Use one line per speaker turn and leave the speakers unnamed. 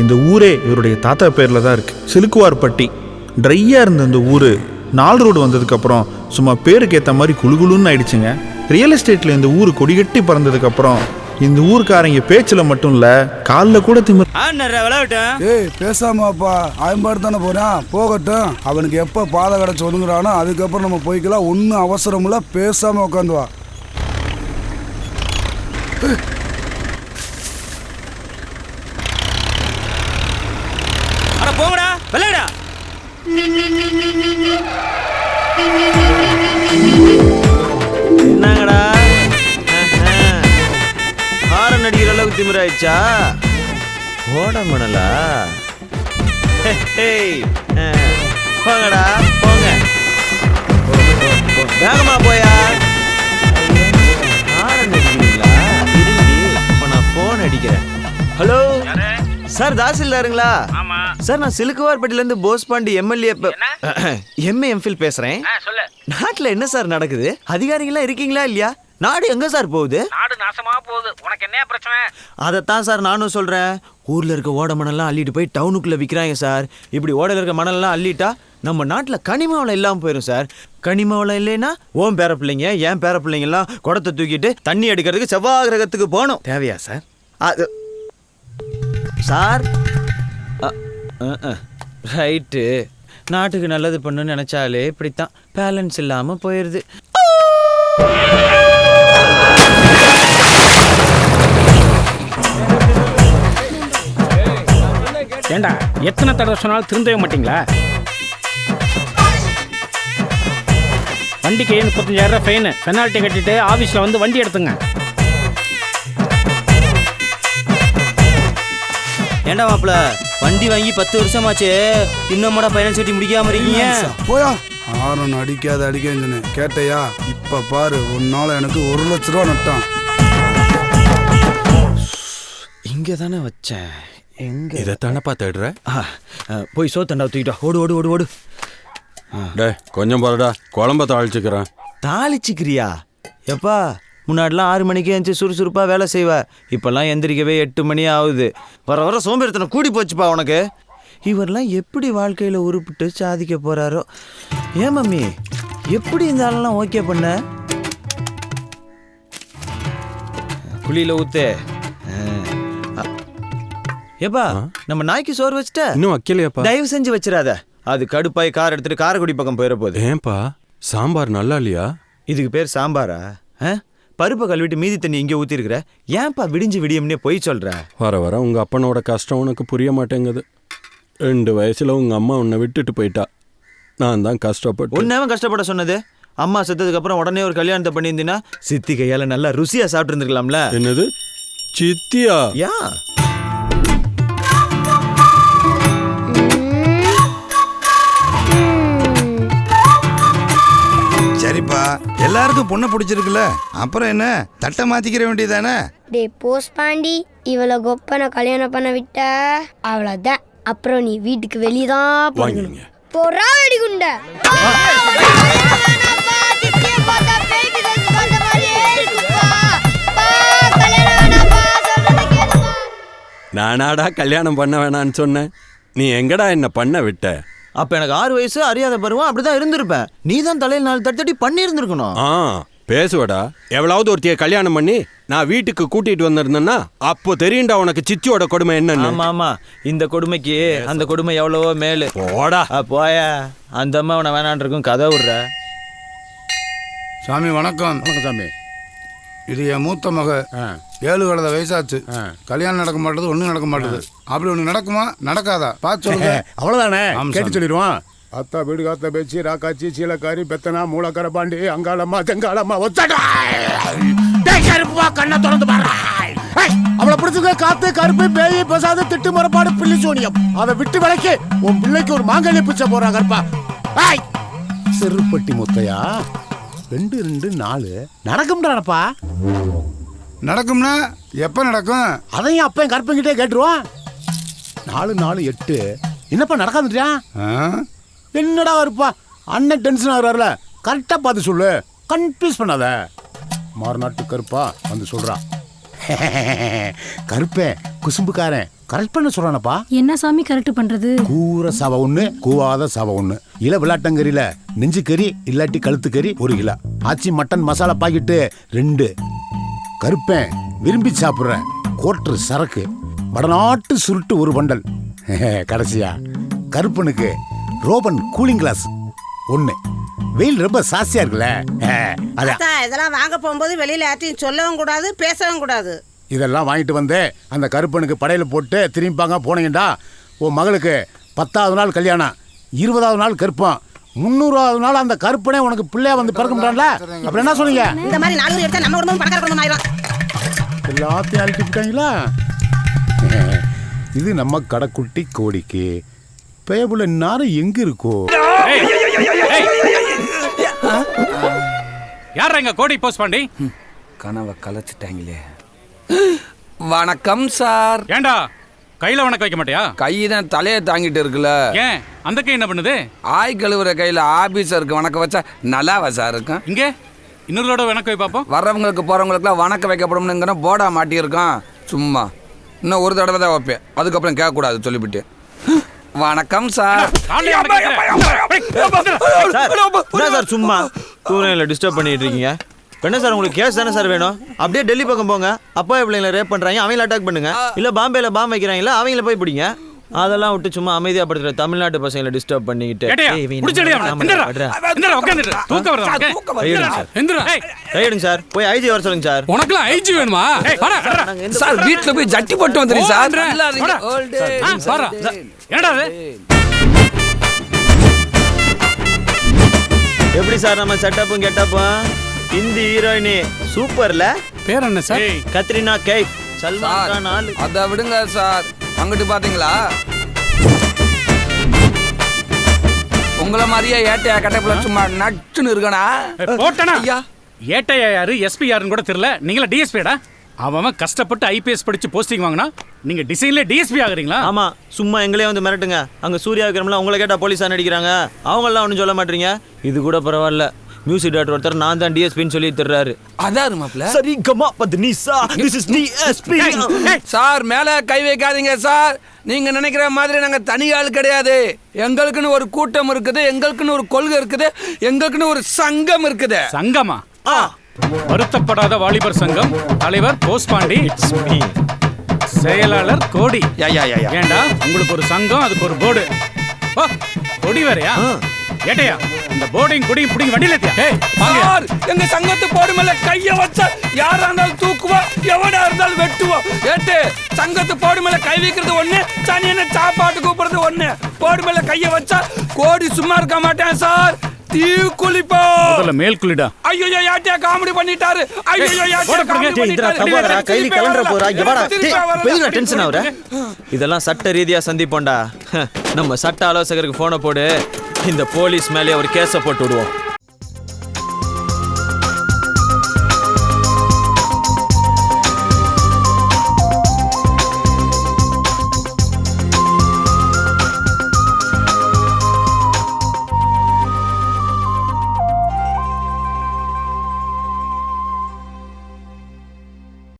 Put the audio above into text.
இந்த ஊரே இவருடைய தாத்தா பேரில் தான் இருக்குது. சிலுக்குவார்பட்டி. ட்ரையாக இருந்த இந்த ஊர் 4 ரோடு வந்ததுக்கப்புறம் சும்மா பேருக்கு ஏற்ற மாதிரி குழுகுலுன்னு ஆயிடுச்சுங்க. ரியல் எஸ்டேட்டில் இந்த ஊர் கொடிகட்டி பறந்ததுக்கப்புறம் இந்த ஊருக்காரங்க பேச்சில் மட்டும் இல்லை, காலில் கூட திமிர்.
ஏய் பேசாமாப்பா, ஆயம்பாடு தானே போகிறான், போகட்டும். அவனுக்கு எப்போ பாதை கிடச்சி ஒதுங்குறானோ அதுக்கப்புறம் நம்ம போய்க்கலாம். ஒன்றும் அவசரம் இல்லை, பேசாமல் உட்காந்து வா.
போங்கடா விளையாடா. என்னங்கடா ஹாரன் அடிக்கிற அளவுக்கு திமிராயிடுச்சா? ஓட மணலா? போங்கடா போங்க, வேகமா போயா. ஹாரன் அடிக்கிறீங்களா? இப்ப நான் போன் அடிக்கிறேன். Hello sir, தாசில்தாருங்களா? சார், நான் சிலுக்குவார்பட்டில இருந்து போஸ்பாண்டி எம்எல்ஏ எம்ஃபில் பேசுறேன். நாட்டுல என்ன சார் நடக்குது? அதிகாரிகளா இருக்கீங்களா இல்லையா? நாடு எங்க சார் போகுது?
நாடு நாசமா போகுது. உனக்கு என்ன பிரச்சனை?
அதைத்தான் சார் நானும் சொல்றேன். ஊர்ல இருக்க ஓட மணல்லாம் அள்ளிட்டு போய் டவுனுக்குள்ள விற்கிறாங்க சார். இப்படி ஓடையில இருக்க மணல்லாம் அள்ளிட்டா நம்ம நாட்டுல கனிமவளம் இல்லாம போயிடும் சார். கனிமவளம் இல்லைன்னா ஓம் பேர பிள்ளைங்க ஏன் பேர பிள்ளைங்க எல்லாம் குடத்தை தூக்கிட்டு தண்ணி அடிக்கிறதுக்கு செவ்வாய் கிரகத்துக்கு போகணும். தேவையா சார்? அது சார் ரைட்டு. நாட்டுக்கு நல்லது பண்ணுன்னு நினைச்சாலே இப்படித்தான் பேலன்ஸ் இல்லாம போயிடுது.
ஏண்டா எத்தனை தடவை சொன்னாலும் திருந்தவே மாட்டீங்களா? வண்டிக்கு 35,000 ஃபைனு, பெனால்ட்டி கட்டிட்டு ஆஃபீஸில் வந்து வண்டி எடுத்துங்க.
ஏண்டா மாப்பிள, வண்டி வாங்கி 10 வருஷமாச்சு, இன்னும் ஃபைனான்ஸ் கட்டி முடிக்காம இருக்கீங்க?
போயா, ஆரன் அடிக்காதுன்னு கேட்டையா? இப்ப பாரு, உன்னால எனக்கு 1 லட்ச ரூபா நட்டான்.
இங்க தானே வச்சேன். எங்க
இதைத்தானப்பா தேடுற?
போய் சோத்தண்டா தூக்கிட்டா. ஓடு ஓடு ஓடு ஓடு.
டே கொஞ்சம் பாருடா, குழம்ப தாளிச்சுக்கிறேன்.
தாளிச்சுக்கிறியா? எப்பா, முன்னாடிலாம் 6 மணிக்கு எழுந்துச்சு சுறுசுறுப்பாக வேலை செய்வ. இப்போல்லாம் எந்திரிக்கவே 8 மணி ஆகுது. வர வர சோம்பேறித்தனை கூடி போச்சுப்பா உனக்கு. இவரெல்லாம் எப்படி வாழ்க்கையில் உருப்பிட்டு சாதிக்க போகிறாரோ. ஏன் மம்மி, எப்படி இந்த ஆளெல்லாம் ஓகே பண்ண? குழியில் ஊத்து. ஏப்பா, நம்ம நாய்க்கு சோறு வச்சுட்ட?
இன்னும் வைக்கலையாப்பா?
தயவு செஞ்சு வச்சிடாத. அது கடுப்பாய் கார் எடுத்துட்டு காரைக்குடி பக்கம் போயிட போகுது.
ஏன்பா, சாம்பார் நல்லா இல்லையா?
இதுக்கு பேர் சாம்பாரா? பருப்பை கழுவிட்டு மீதி தண்ணி இங்கே ஊற்றிருக்கிற. ஏன்பா விடிஞ்சு விடியம்னே போய் சொல்கிற?
வர வர உங்கள் அப்பனோட கஷ்டம் உனக்கு புரிய மாட்டேங்குது. 2 வயசில் உங்கள் அம்மா உன்னை விட்டுட்டு போயிட்டா. நான் தான் கஷ்டப்பட்டு.
உன்னவன் கஷ்டப்பட சொன்னது? அம்மா செத்ததுக்கப்புறம் உடனே ஒரு கல்யாணத்தை பண்ணியிருந்தீங்கன்னா சித்தி கையால் நல்லா ருசியாக சாப்பிட்டு இருந்துருக்கலாம்ல.
என்னது சித்தியா?
யா,
சரிப்பா, எல்லாருக்கும் பொண்ணை பிடிச்சிருக்குல்ல, அப்புறம் என்ன தட்டை மாத்திக்கிற வேண்டியதானே?
டே போஸ்பாண்டி, இவளை கொப்பனை கல்யாணம் பண்ண விட்ட அவ்வளோதான். அப்புறம் நீ வீட்டுக்கு வெளியே தான் போகணும். போறா வெடிகுண்ட.
நானாடா கல்யாணம் பண்ண வேணான்னு சொன்னேன்? நீ எங்கடா என்ன பண்ண விட்ட?
அப்ப எனக்கு 6 வயசு, அறியாத பருவம், அப்படிதான் இருந்திருப்பேன். நீ தான் தலையில் 4 தட்டி பண்ணி இருந்திருக்கணும்.
பேசுவடா. எவ்வளவு ஒருத்திய கல்யாணம் பண்ணி நான் வீட்டுக்கு கூட்டிட்டு வந்திருந்தேன்னா அப்போ தெரியும்டா உனக்கு சிச்சியோட கொடுமை என்னன்னு.
ஆமா ஆமா, இந்த கொடுமைக்கு அந்த கொடுமை எவ்வளவோ மேலு.
போடா
போய. அந்த அம்மா உன வேணான் இருக்கும் கதை விடுற.
சாமி வணக்கம்.
வணக்கம் சாமி.
இது என் மூத்த மக. 7 கழுத வயசாச்சு. கல்யாணம் நடக்க மாட்டேது, ஒன்றும் நடக்க மாட்டேது. அப்படி ஒன்று நடக்குமா நடக்காதா பார்த்து சொல்லுங்க.
அவ்வளோதானே, கேட்டு சொல்லிடுவான். அத்தா வீடு காத்த பேச்சு ராக்காச்சி சீலக்காரி பெத்தனா மூலக்கர பாண்டி அங்காளம்மா தெங்காளம்மா ஒத்தடா கண்ணை திறந்து பாரு. அவளை பிடிச்சுக்க காத்து கருப்பு பேய் பசாத திட்டு முறப்பாடு பிள்ளை சோனியம். அதை விட்டு விலைக்கு உன் பிள்ளைக்கு ஒரு மாங்கல்ய பிச்சை போறாங்க கருப்பா. செருப்பட்டி முத்தையா 2 2 4 நடக்கும்டாப்பா.
நடக்கும்னா எப்ப நடக்கும்?
அதையும் அப்பையும் கருப்பங்கிட்டே கேட்டுருவான். 4 4 8 என்னப்பா நடக்காதுட்டியா? என்னடா இருப்பா, அண்ணன் டென்ஷன் ஆகுறாருல, கரெக்டா பார்த்து சொல்லு, கன்ஃபியூஸ் பண்ணாத. மாறுநாட்டு கருப்பா வந்து சொல்றான். கருப்பேன் குசும்புக்காரன் கரெக்ட் பண்ண சொல்றானப்பா.
என்ன சாமி கரெக்ட் பண்றது?
கூற சவ ஒண்ணு, கூவாத சவ ஒண்ணு. இல விளாட்டங்கறியில நெஞ்சு கறி இல்லாட்டி கழுத்து கறி 1 கிலோ. ஆச்சி மட்டன் மசாலா பாக்கெட்டு 2. கருப்பேன் விரும்பி சாப்பிட்றேன் கோட்ரு சரக்கு. வடநாட்டு சுருட்டு 1 பண்டல். கடைசியா கருப்பனுக்கு ரோபன் கூலிங் கிளாஸ் 1. வெயில் ரொம்ப சாஸ்தியா இருக்குல்ல, அதான்
இதெல்லாம் வாங்க போகும்போது வெளியில யார்ட்டையும் சொல்லவும் கூடாது, பேசவும் கூடாது.
இதெல்லாம் வாங்கிட்டு வந்து அந்த கருப்பனுக்கு படையில போட்டு திரும்பிப்பாங்க போனீங்கடா. உன் மகளுக்கு 10வது நாள் கல்யாணம், 20வது நாள் கருப்பம், 300வது நாள் அந்த கருப்பனே உனக்கு பிள்ளையா வந்து பிறக்கும்டான்ல. அப்புறம் என்ன சொன்னீங்க?
இந்த மாதிரி 4 எடுத்தா நம்ம குடும்பம் பணக்கார குடும்பம் ஆயிடும்.
எல்லாத்தையும் அழிட்டு விட்டாங்களா? இது நம்ம கடைக்குட்டி கோடிக்கு பேபுல நேரம் எங்க இருக்கோ?
யார் எங்க கோடி போஸ்ட் பண்ணி
கனவை கலைச்சிட்டாங்களே. வணக்கம் சார்.
ஏண்டா கையில வணக்கம் வைக்க மாட்டியா?
கை தான் தலையை தாங்கிட்டு இருக்குல்ல.
ஏன் அந்த கை என்ன பண்ணுது?
ஆய் கழுவுற கையில ஆபீசருக்கு வணக்கம் வச்சா நல்லாவா சார் இருக்கும்?
இங்க இன்னொருளோட வணக்கம் வை பாப்போம்.
வர்றவங்களுக்கு போறவங்களுக்குலாம் வணக்கம் வைக்கப்படும்னுங்கிற போர்டா மாட்டியிருக்கான். சும்மா இன்னும் ஒரு தடவை தான் வைப்பேன், அதுக்கப்புறம் கேட்கக்கூடாது சொல்லிவிட்டு. வணக்கம் சார்.
சார் சும்மா தூரங்களை டிஸ்டர்ப் பண்ணிட்டு இருக்கீங்க. என்ன சார் உங்களுக்கு கேஸ் தானே சார் வேணும்? அப்படியே டெல்லி பக்கம் போங்க. அப்பா பிள்ளைங்களை ரேப் பண்றாங்க, அவங்கள அட்டாக் பண்ணுங்க. இல்ல பாம்பேல பாம்பு வைக்கிறாங்களா, அவங்கள போய் பிடிங்க. அதெல்லாம் விட்டு சும்மா அமைதியா படுத்துற தமிழ்நாட்டு பசங்களை டிஸ்டர்ப் பண்ணிக்கிட்டு கையெடுங்க சார். போய் ஐஜி வர சொல்லுங்க சார்.
உனக்குலாம் ஐஜி வேணுமா?
சார் வீட்டுல போய் ஜட்டி போட்டு வந்துடுங்க சார்.
என்னடா
எப்படி சார் நம்ம செட்டப்பும் கெட்டப்பும்? ஹிந்தி ஹீரோயினி சூப்பர்ல.
பேர் என்ன சார்?
கத்ரினா கைஃப். சல்மான் கான் ஆளு.
அத விடுங்க சார். அங்கிட்டு பாத்தீங்களா உங்கள மாதிரியே ஏட்டையா கட்டப்புல சும்மா நட்டுன்னு இருக்கனா
போட்டனா? ஏட்டையா யாரு எஸ்பி யாருன்னு கூட தெரியல. நீங்களா டிஎஸ்பிடா? அவன் கஷ்டப்பட்டு ஐபிஎஸ் படிச்சு போஸ்டிங் வாங்கினா நீங்க டிசைன்ல டிஎஸ்பி ஆகுறீங்களா?
ஆமா, சும்மா எங்களே வந்து மிரட்டுங்க. அங்க சூர்யா விக்ரம்லாம் உங்களை கேட்டா போலீஸா நடிக்கிறாங்க. அவங்கெல்லாம் ஒன்றும் சொல்ல மாட்டீங்க. இது கூட பரவாயில்ல. மியூசிக் டைரக்டர் ஒருத்தர் நான் தான் டிஎஸ்பின்னு சொல்லி தர்றாரு.
அதான் மாப்ள.
சரி கமா பத்னிசா திஸ் இஸ் டிஎஸ்பி.
சார் மேல கை வைக்காதீங்க சார். நீங்க நினைக்கிற மாதிரி நாங்க தனி ஆள் கிடையாது. எங்களுக்குன்னு ஒரு கூட்டம் இருக்குது, எங்களுக்குன்னு ஒரு கொள்கை இருக்குது, எங்களுக்குன்னு ஒரு சங்கம் இருக்குது.
சங்கமா? வருத்தப்படாத வாலிபர் சங்கம் தலைவர் போஸ்பாண்டி, செயலாளர் கோடி. ஏண்டா உங்களுக்கு ஒரு சங்கம், அதுக்கு ஒரு போர்டு. கொடி வேறையா? ஏட்டையா இந்த போர்டையும் கொடியும் பிடிங்க வண்டியில
சார். எங்க சங்கத்து போர்டு மேல கைய வச்சா யாரா இருந்தாலும் தூக்குவோம், எவனா இருந்தாலும் வெட்டுவோம். ஏட்டு சங்கத்து போர்டு மேல கை வைக்கிறது ஒண்ணு, சனியனை சாப்பாட்டு கூப்பிடுறது ஒண்ணு. போர்டு மேல கைய வச்சா கோடி சும்மா இருக்க மாட்டேன் சார். தீ குளிப்போ
முதல்ல மேல் குளிடா.
ஐயோ யாட்டியா காமெடி பண்ணிட்டாரு. ஐயோ யாட்டியா காமெடி பண்ணிட்டாரு.
கையில கலண்டற போறா. எவடா பெரிய டென்ஷன் ஆவற? இதெல்லாம் சட்ட ரீதியா சந்திப்போம்டா. நம்ம சட்ட ஆலோசகருக்கு போனை போடு. இந்த போலீஸ் மேலே ஒரு கேஸை போட்டு விடுவோம்.